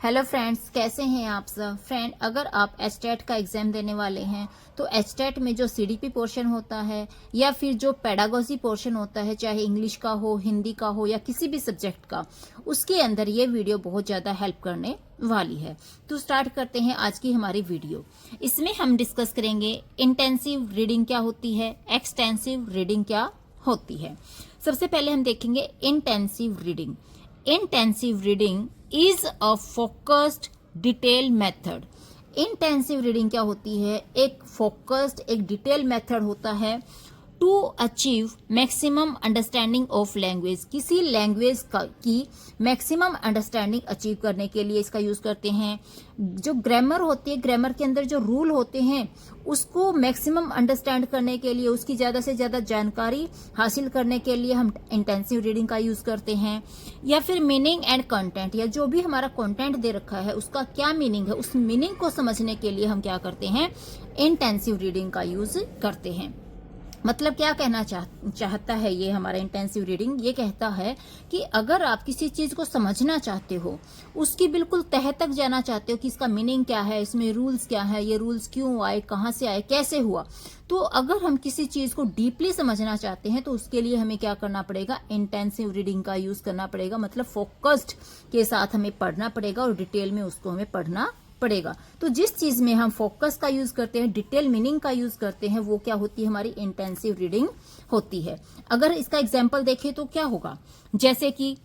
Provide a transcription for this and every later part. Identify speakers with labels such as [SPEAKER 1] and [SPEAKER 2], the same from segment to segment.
[SPEAKER 1] Hello friends, कैसे हैं आप सब। फ्रेंड, अगर आप एचटेट का एग्जाम देने वाले हैं तो एचटेट में जो सीडीपी पोर्शन होता है या फिर जो पेडागोजी पोर्शन होता है, चाहे इंग्लिश का हो, हिंदी का हो या किसी भी सब्जेक्ट का, उसके अंदर ये वीडियो बहुत ज़्यादा हेल्प करने वाली है। तो स्टार्ट करते हैं आज की हमारी वीडियो। इसमें हम डिस्कस करेंगे इंटेंसिव रीडिंग क्या होती है, एक्सटेंसिव रीडिंग क्या होती है। सबसे पहले हम देखेंगे intensive reading. Intensive reading is a focused detail method. Intensive reading क्या होती है? एक फोकस्ड, एक डिटेल मेथड होता है to achieve maximum understanding of language. किसी लैंग्वेज की मैक्सिमम अंडरस्टैंडिंग अचीव करने के लिए इसका यूज करते हैं। जो ग्रामर होती है, ग्रामर के अंदर जो रूल होते हैं उसको मैक्सिमम अंडरस्टैंड करने के लिए, उसकी ज्यादा से ज्यादा जानकारी हासिल करने के लिए हम इंटेंसिव रीडिंग का यूज करते हैं। या फिर मीनिंग एंड कंटेंट, या जो भी हमारा कंटेंट दे रखा है उसका क्या मीनिंग है, उस मीनिंग को समझने के लिए हम क्या करते हैं, इंटेंसिव रीडिंग का यूज करते हैं। मतलब क्या कहना चाहता है ये हमारा इंटेंसिव रीडिंग? ये कहता है कि अगर आप किसी चीज को समझना चाहते हो, उसकी बिल्कुल तह तक जाना चाहते हो कि इसका मीनिंग क्या है, इसमें रूल्स क्या है, ये रूल्स क्यों आए, कहाँ से आए, कैसे हुआ, तो अगर हम किसी चीज को डीपली समझना चाहते हैं तो उसके लिए हमें क्या करना पड़ेगा, इंटेंसिव रीडिंग का यूज करना पड़ेगा। मतलब फोकस्ड के साथ हमें पढ़ना पड़ेगा और डिटेल में उसको हमें पढ़ना पड़ेगा। तो जिस चीज में हम फोकस का यूज करते हैं, डिटेल मीनिंग का यूज करते हैं, वो क्या होती है, हमारी इंटेंसिव रीडिंग होती है। अगर इसका एग्जांपल देखें तो क्या होगा, जैसे कि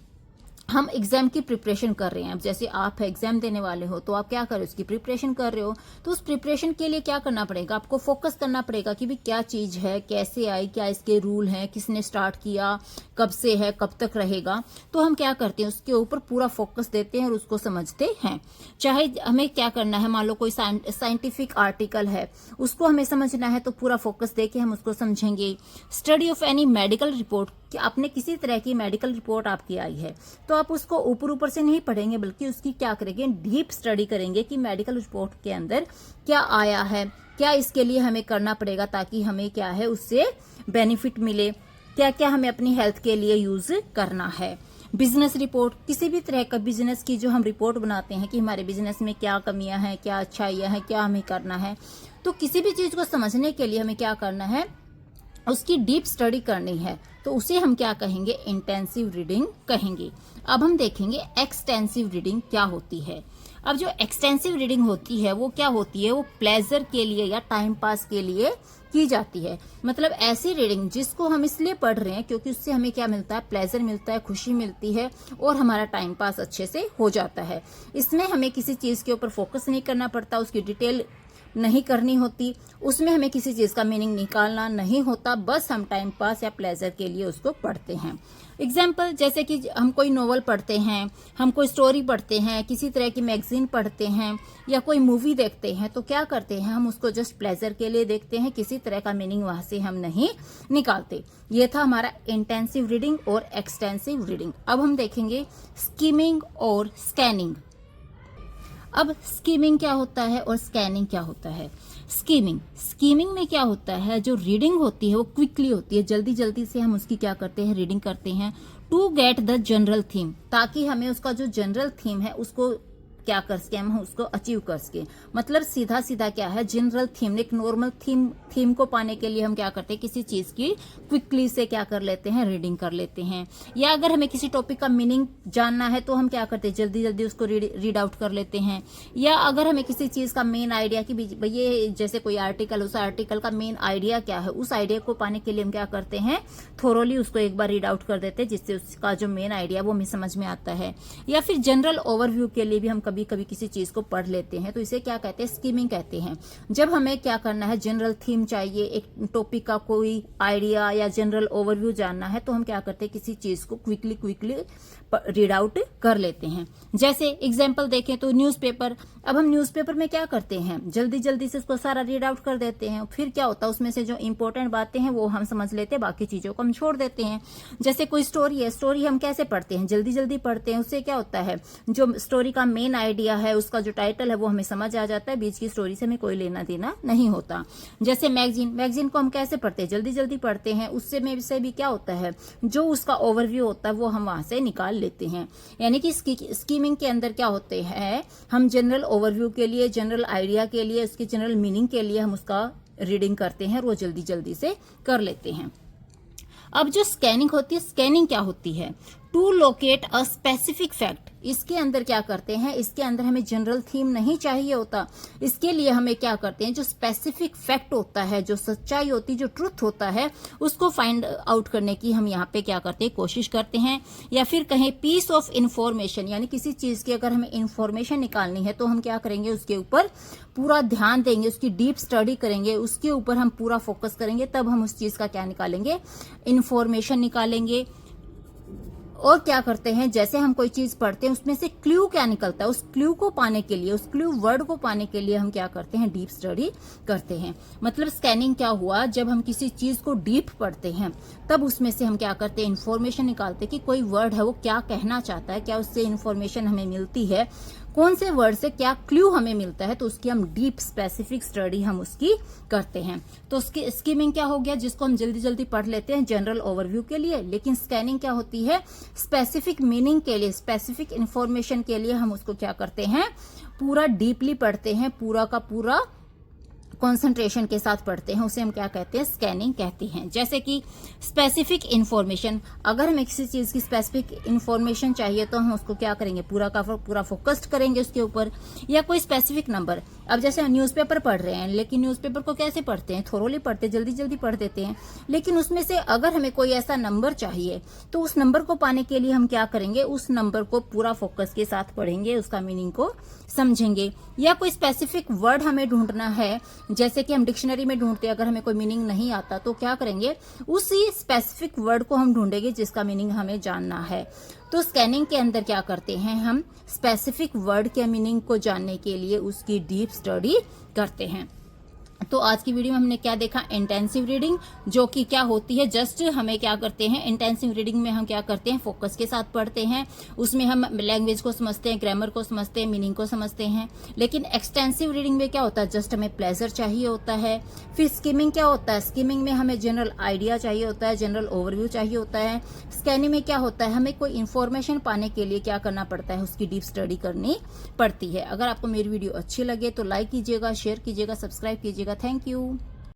[SPEAKER 1] हम एग्जाम की प्रिपरेशन कर रहे हैं। अब जैसे आप एग्जाम देने वाले हो तो आप क्या कर रहे हो, उसकी प्रिपरेशन कर रहे हो। तो उस प्रिपरेशन के लिए क्या करना पड़ेगा, आपको फोकस करना पड़ेगा कि भी क्या चीज है, कैसे आई, क्या इसके रूल हैं, किसने स्टार्ट किया, कब से है, कब तक रहेगा। तो हम क्या करते हैं, उसके ऊपर पूरा फोकस देते हैं और उसको समझते हैं। चाहे हमें क्या करना है, मान लो कोई साइंटिफिक आर्टिकल है, उसको हमें समझना है तो पूरा फोकस देके हम उसको समझेंगे। Study of any medical report, कि आपने किसी तरह की मेडिकल रिपोर्ट आपकी आई है तो आप उसको ऊपर ऊपर से नहीं पढ़ेंगे, बल्कि उसकी क्या करेंगे, डीप स्टडी करेंगे कि मेडिकल रिपोर्ट के अंदर क्या आया है, क्या इसके लिए हमें करना पड़ेगा ताकि हमें क्या है उससे बेनिफिट मिले, क्या क्या हमें अपनी हेल्थ के लिए यूज करना है। बिजनेस रिपोर्ट, किसी भी तरह का बिजनेस की जो हम रिपोर्ट बनाते हैं कि हमारे बिजनेस में क्या कमियां हैं, क्या अच्छाइयां हैं, क्या हमें करना है। तो किसी भी चीज को समझने के लिए हमें क्या करना है, उसकी डीप स्टडी करनी है, तो उसे हम क्या कहेंगे, इंटेंसिव रीडिंग कहेंगे। अब हम देखेंगे एक्सटेंसिव रीडिंग क्या होती है। अब जो एक्सटेंसिव रीडिंग होती है वो क्या होती है, वो प्लेजर के लिए या टाइम पास के लिए की जाती है। मतलब ऐसी रीडिंग जिसको हम इसलिए पढ़ रहे हैं क्योंकि उससे हमें क्या मिलता है, प्लेजर मिलता है, खुशी मिलती है और हमारा टाइम पास अच्छे से हो जाता है। इसमें हमें किसी चीज के ऊपर फोकस नहीं करना पड़ता, उसकी डिटेल नहीं करनी होती, उसमें हमें किसी चीज का मीनिंग निकालना नहीं होता, बस हम टाइम पास या प्लेजर के लिए उसको पढ़ते हैं। एग्जाम्पल, जैसे कि हम कोई नोवेल पढ़ते हैं, हम कोई स्टोरी पढ़ते हैं, किसी तरह की मैगजीन पढ़ते हैं या कोई मूवी देखते हैं, तो क्या करते हैं, हम उसको जस्ट प्लेजर के लिए देखते हैं, किसी तरह का मीनिंग वहां से हम नहीं निकालते। ये था हमारा इंटेंसिव रीडिंग और एक्सटेंसिव रीडिंग। अब हम देखेंगे स्कीमिंग और स्कैनिंग। अब स्कीमिंग क्या होता है और स्कैनिंग क्या होता है। स्कीमिंग में क्या होता है, जो रीडिंग होती है वो क्विकली होती है, जल्दी जल्दी से हम उसकी क्या करते हैं, रीडिंग करते हैं to get the general theme, ताकि हमें उसका जो जनरल थीम है उसको क्या कर सके, हम उसको अचीव कर सके। मतलब सीधा सीधा क्या है, जनरल थीम, एक नॉर्मल थीम को पाने के लिए हम क्या करते हैं, किसी चीज की क्विकली से क्या कर लेते हैं, रीडिंग कर लेते हैं। या अगर हमें किसी टॉपिक का मीनिंग जानना है तो हम क्या करते हैं, जल्दी जल्दी उसको रीड आउट कर लेते हैं। या अगर हमें किसी चीज का मेन आइडिया की ये जैसे कोई आर्टिकल, उस आर्टिकल का मेन आइडिया क्या है, उस आइडिया को पाने के लिए हम क्या करते हैं, थोरोली उसको एक बार रीड आउट कर देते हैं, जिससे उसका जो मेन आइडिया वो हमें समझ में आता है। या फिर जनरल ओवरव्यू के लिए भी हम कभी कभी किसी चीज को पढ़ लेते हैं, तो इसे क्या कहते हैं, स्कीमिंग कहते हैं। जब हमें क्या करना है, जनरल थीम चाहिए, एक टॉपिक का कोई आइडिया या जनरल ओवरव्यू जानना है, तो हम क्या करते हैं, किसी चीज को क्विकली रीड आउट कर लेते हैं। जैसे एग्जाम्पल देखें तो न्यूज़पेपर। अब हम न्यूज़पेपर में क्या करते हैं, जल्दी जल्दी से उसको सारा रीड आउट कर देते हैं, फिर क्या होता है, उसमें से जो इंपॉर्टेंट बातें हैं वो हम समझ लेते हैं, बाकी चीजों को हम छोड़ देते हैं। जैसे कोई स्टोरी है, स्टोरी हम कैसे पढ़ते हैं, जल्दी जल्दी पढ़ते हैं, उससे क्या होता है, जो स्टोरी का मेन आइडिया है, उसका जो टाइटल है वो हमें समझ आ जाता है, बीच की स्टोरी से हमें कोई लेना देना नहीं होता। जैसे मैगजीन को हम कैसे पढ़ते हैं, जल्दी जल्दी पढ़ते हैं, उससे में से भी क्या होता है, जो उसका ओवरव्यू होता है वो हम वहां से निकाल लेते हैं। यानी कि स्कीमिंग के अंदर क्या होते हैं, हम जनरल ओवरव्यू के लिए, जनरल आइडिया के लिए, उसके जनरल मीनिंग के लिए हम उसका रीडिंग करते हैं और वो जल्दी जल्दी से कर लेते हैं। अब जो स्कैनिंग होती है, स्कैनिंग क्या होती है, to locate a specific fact. इसके अंदर क्या करते हैं, इसके अंदर हमें जनरल थीम नहीं चाहिए होता, इसके लिए हमें क्या करते हैं, जो स्पेसिफिक फैक्ट होता है, जो सच्चाई होती है, जो ट्रुथ होता है, उसको फाइंड आउट करने की हम यहाँ पे क्या करते हैं, कोशिश करते हैं। या फिर कहें पीस ऑफ इंफॉर्मेशन, यानी किसी चीज की अगर हमें इंफॉर्मेशन निकालनी है तो हम क्या करेंगे, उसके ऊपर पूरा ध्यान देंगे, उसकी डीप स्टडी करेंगे, उसके ऊपर हम पूरा फोकस करेंगे, तब हम उस चीज का क्या निकालेंगे, इंफॉर्मेशन निकालेंगे। और क्या करते हैं, जैसे हम कोई चीज पढ़ते हैं उसमें से क्लू क्या निकलता है, उस क्लू को पाने के लिए, उस क्लू वर्ड को पाने के लिए हम क्या करते हैं, डीप स्टडी करते हैं। मतलब स्कैनिंग क्या हुआ, जब हम किसी चीज को डीप पढ़ते हैं तब उसमें से हम क्या करते हैं, इंफॉर्मेशन निकालते हैं कि कोई वर्ड है वो क्या कहना चाहता है, क्या उससे इंफॉर्मेशन हमें मिलती है, कौन से वर्ड से क्या क्लू हमें मिलता है, तो उसकी हम डीप स्पेसिफिक स्टडी हम उसकी करते हैं। तो उसकी स्कीमिंग क्या हो गया, जिसको हम जल्दी जल्दी पढ़ लेते हैं जनरल ओवरव्यू के लिए, लेकिन स्कैनिंग क्या होती है, स्पेसिफिक मीनिंग के लिए, स्पेसिफिक इंफॉर्मेशन के लिए हम उसको क्या करते हैं, पूरा डीपली पढ़ते हैं, पूरा का पूरा कंसंट्रेशन के साथ पढ़ते हैं, उसे हम क्या कहते हैं, स्कैनिंग कहते हैं। जैसे कि स्पेसिफिक इंफॉर्मेशन, अगर हमें किसी चीज की स्पेसिफिक इंफॉर्मेशन चाहिए तो हम उसको क्या करेंगे, पूरा का पूरा फोकस्ड करेंगे उसके ऊपर। या कोई स्पेसिफिक नंबर, अब जैसे न्यूज़पेपर पढ़ रहे हैं, लेकिन न्यूज़पेपर को कैसे पढ़ते हैं, थोरोली पढ़ते हैं, जल्दी जल्दी पढ़ देते हैं, लेकिन उसमें से अगर हमें कोई ऐसा नंबर चाहिए तो उस नंबर को पाने के लिए हम क्या करेंगे, उस नंबर को पूरा फोकस के साथ पढ़ेंगे, उसका मीनिंग को समझेंगे। या कोई स्पेसिफिक वर्ड हमें ढूंढना है, जैसे कि हम डिक्शनरी में ढूंढते हैं, अगर हमें कोई मीनिंग नहीं आता तो क्या करेंगे, उसी स्पेसिफिक वर्ड को हम ढूंढेंगे जिसका मीनिंग हमें जानना है। तो स्कैनिंग के अंदर क्या करते हैं, हम स्पेसिफिक वर्ड के मीनिंग को जानने के लिए उसकी डीप स्टडी करते हैं। तो आज की वीडियो में हमने क्या देखा, इंटेंसिव रीडिंग, जो कि क्या होती है, जस्ट हमें क्या करते हैं, इंटेंसिव रीडिंग में हम क्या करते हैं, फोकस के साथ पढ़ते हैं, उसमें हम लैंग्वेज को समझते हैं, ग्रामर को समझते हैं, मीनिंग को समझते हैं। लेकिन एक्सटेंसिव रीडिंग में क्या होता है, जस्ट हमें प्लेजर चाहिए होता है। फिर स्किमिंग क्या होता है, स्किमिंग में हमें जनरल आइडिया चाहिए होता है, जनरल ओवरव्यू चाहिए होता है। स्कैनिंग में क्या होता है, हमें कोई इन्फॉर्मेशन पाने के लिए क्या करना पड़ता है, उसकी डीप स्टडी करनी पड़ती है। अगर आपको मेरी वीडियो अच्छी लगे तो लाइक कीजिएगा, शेयर कीजिएगा, सब्सक्राइब कीजिएगा। Thank you.